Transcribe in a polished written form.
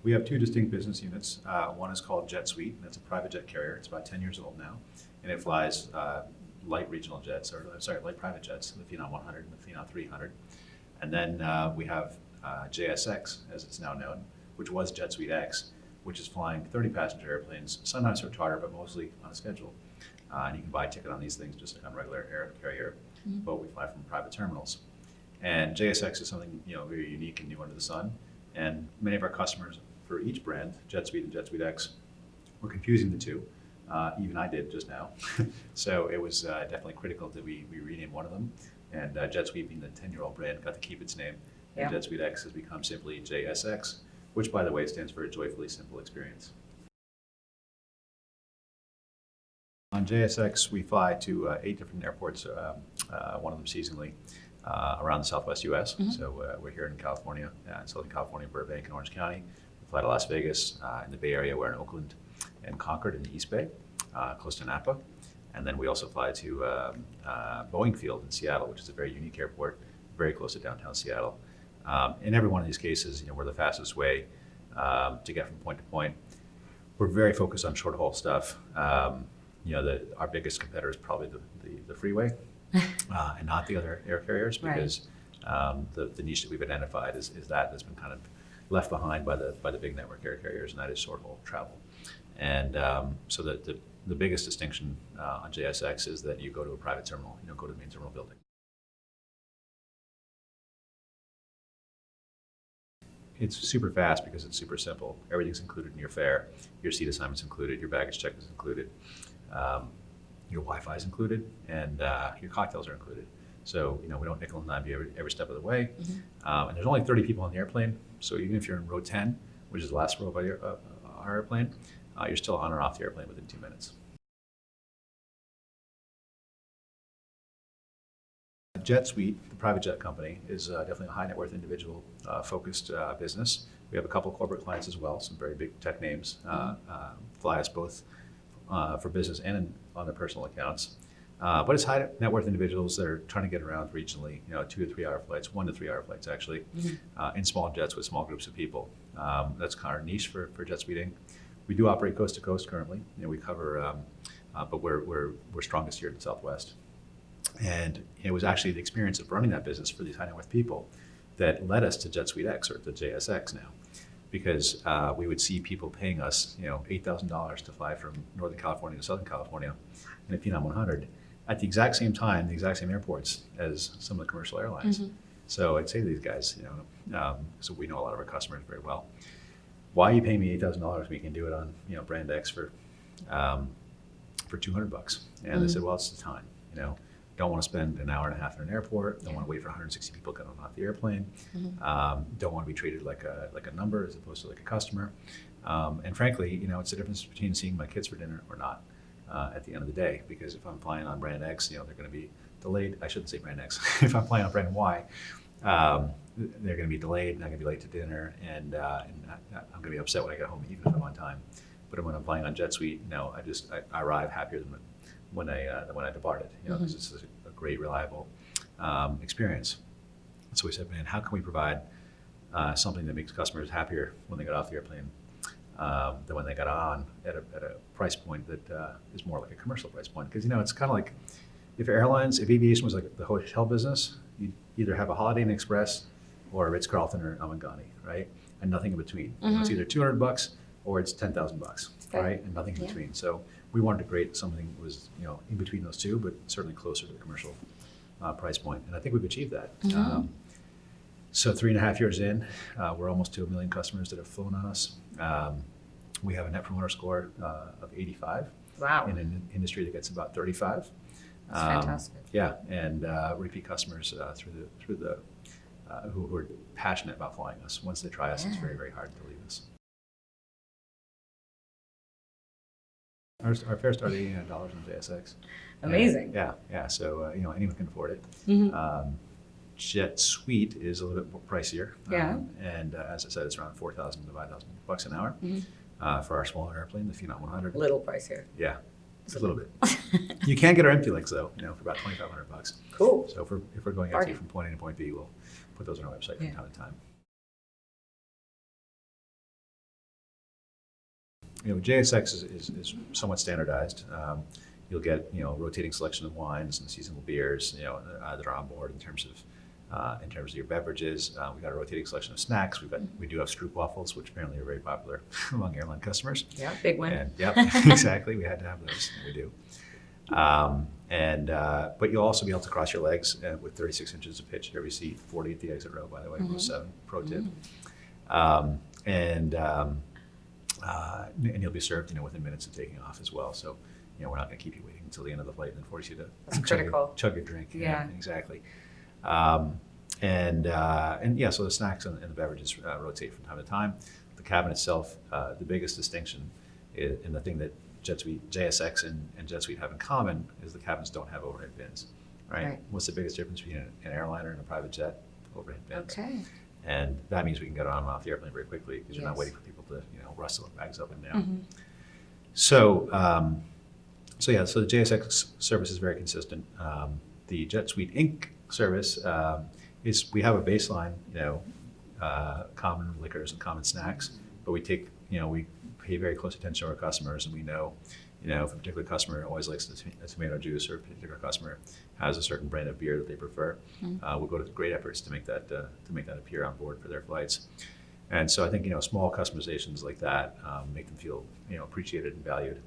We have two distinct business units. One is called Jet Suite, and it's a private jet carrier. It's about 10 years old now, and it flies light regional jets, or sorry, light private jets, the Phenom 100 and the Phenom 300. And then we have JSX, as it's now known, which was Jet Suite X, which is flying 30-passenger airplanes, sometimes for charter, but mostly on a schedule. And you can buy a ticket on these things just like on regular air carrier, but we fly from private terminals. And JSX is something very unique and new under the sun. And many of our customers for each brand, Jet Suite and Jet Suite X, were confusing the two. Even I did just now. So it was definitely critical that we rename one of them. And Jet Suite, being the 10-year-old brand, got to keep its name. And Jet Suite X has become simply JSX, which, by the way, stands for Joyfully Simple Experience. On JSX, we fly to 8 different airports, one of them seasonally, around the Southwest U.S. So we're here in California, in Southern California, Burbank and Orange County. We fly to Las Vegas, in the Bay Area. We're in Oakland and Concord in the East Bay, close to Napa. And then we also fly to Boeing Field in Seattle, which is a very unique airport, very close to downtown Seattle. In every one of these cases, we're the fastest way to get from point to point. We're very focused on short haul stuff. Our biggest competitor is probably the freeway, and not the other air carriers, because the niche that we've identified is that's been kind of left behind by the big network air carriers, and that is short haul travel. And so the biggest distinction on JSX is that you go to a private terminal, you don't go to the main terminal building. It's super fast because it's super simple. Everything's included in your fare. Your seat assignment's included, your baggage check is included, your Wi-Fi is included, and your cocktails are included. So we don't nickel and dime you every step of the way. And there's only 30 people on the airplane, so even if you're in row 10, which is the last row of our airplane, you're still on or off the airplane within 2 minutes. Jet Suite, the private jet company, is definitely a high net worth individual focused business. We have a couple corporate clients as well, some very big tech names fly us both for business and on their personal accounts. But it's high net worth individuals that are trying to get around regionally, 2 to 3 hour flights, 1 to 3 hour flights actually, in small jets with small groups of people. That's kind of our niche for Jet Suite Inc. We do operate coast to coast currently. We cover, but we're strongest here in the Southwest. And it was actually the experience of running that business for these high net worth people that led us to Jet Suite X, or to JSX now, because we would see people paying us, $8,000 to fly from Northern California to Southern California in a Phenom 100 at the exact same time, the exact same airports as some of the commercial airlines. So I'd say to these guys, so we know a lot of our customers very well. Why are you paying me $8,000 when you can do it on, brand X for $200? And they said, well, it's the time, Don't want to spend an hour and a half in an airport. Don't want to wait for 160 people coming off the airplane. Don't want to be treated like a number as opposed to like a customer. And frankly, it's the difference between seeing my kids for dinner or not at the end of the day. Because if I'm flying on brand X, they're going to be delayed. I shouldn't say brand X. If I'm flying on brand Y, they're going to be delayed, and I'm going to be late to dinner, and I'm going to be upset when I get home, even if I'm on time. But when I'm flying on Jet Suite, I arrive happier than when I departed, because it's a great, reliable experience. So we said, man, how can we provide something that makes customers happier when they got off the airplane than when they got on at a price point that is more like a commercial price point? Because it's kind of like if aviation was like the hotel business, you'd either have a Holiday Inn Express or a Ritz-Carlton or Amangani, right? And nothing in between. It's either $200 or it's $10,000, right? And nothing in between. So we wanted to create something that was, in between those two, but certainly closer to the commercial price point. And I think we've achieved that. So 3.5 years in, we're almost to 1 million customers that have flown on us. We have a Net Promoter Score of 85. Wow. In an industry that gets about 35. That's fantastic. Yeah, and repeat customers through the who are passionate about flying us. Once they try us, it's very, very hard to leave us. Our fare started at $89 on JSX. Amazing. And, yeah. So anyone can afford it. Jet Suite is a little bit more pricier. And as I said, it's around $4,000 to $5,000 an hour for our smaller airplane, the Phenom 100. A little pricier. Yeah, just a little bit. You can get our empty legs though, for about $2,500. Cool. So if we're going empty from point A to point B, we'll put those on our website from time to time. JSX is somewhat standardized. You'll get a rotating selection of wines and seasonal beers that are on board in terms of your beverages. We've got a rotating selection of snacks. We do have stroop waffles, which apparently are very popular among airline customers. Yeah, big one. And yep, exactly. We had to have those. We do. But you'll also be able to cross your legs with 36 inches of pitch at every seat, 40 at the exit row, by the way, row 7, pro tip. And you'll be served, within minutes of taking off as well. So, we're not going to keep you waiting until the end of the flight and then force you to chug your drink. Yeah. Exactly. So the snacks and the beverages rotate from time to time. The cabin itself, the biggest distinction and the thing that JSX and Jet Suite have in common is the cabins don't have overhead bins, right? What's the biggest difference between an airliner and a private jet? Overhead bins. Okay. And that means we can get on and off the airplane very quickly because you're not waiting for people to, rustle their bags up and down. Mm-hmm. So the JSX service is very consistent. The Jet Suite Inc. service is we have a baseline, common liquors and common snacks, but we pay very close attention to our customers, and we know, if a particular customer always likes a tomato juice, or a particular customer has a certain brand of beer that they prefer, we'll go to great efforts to make that appear on board for their flights. And so I think small customizations like that make them feel appreciated and valued.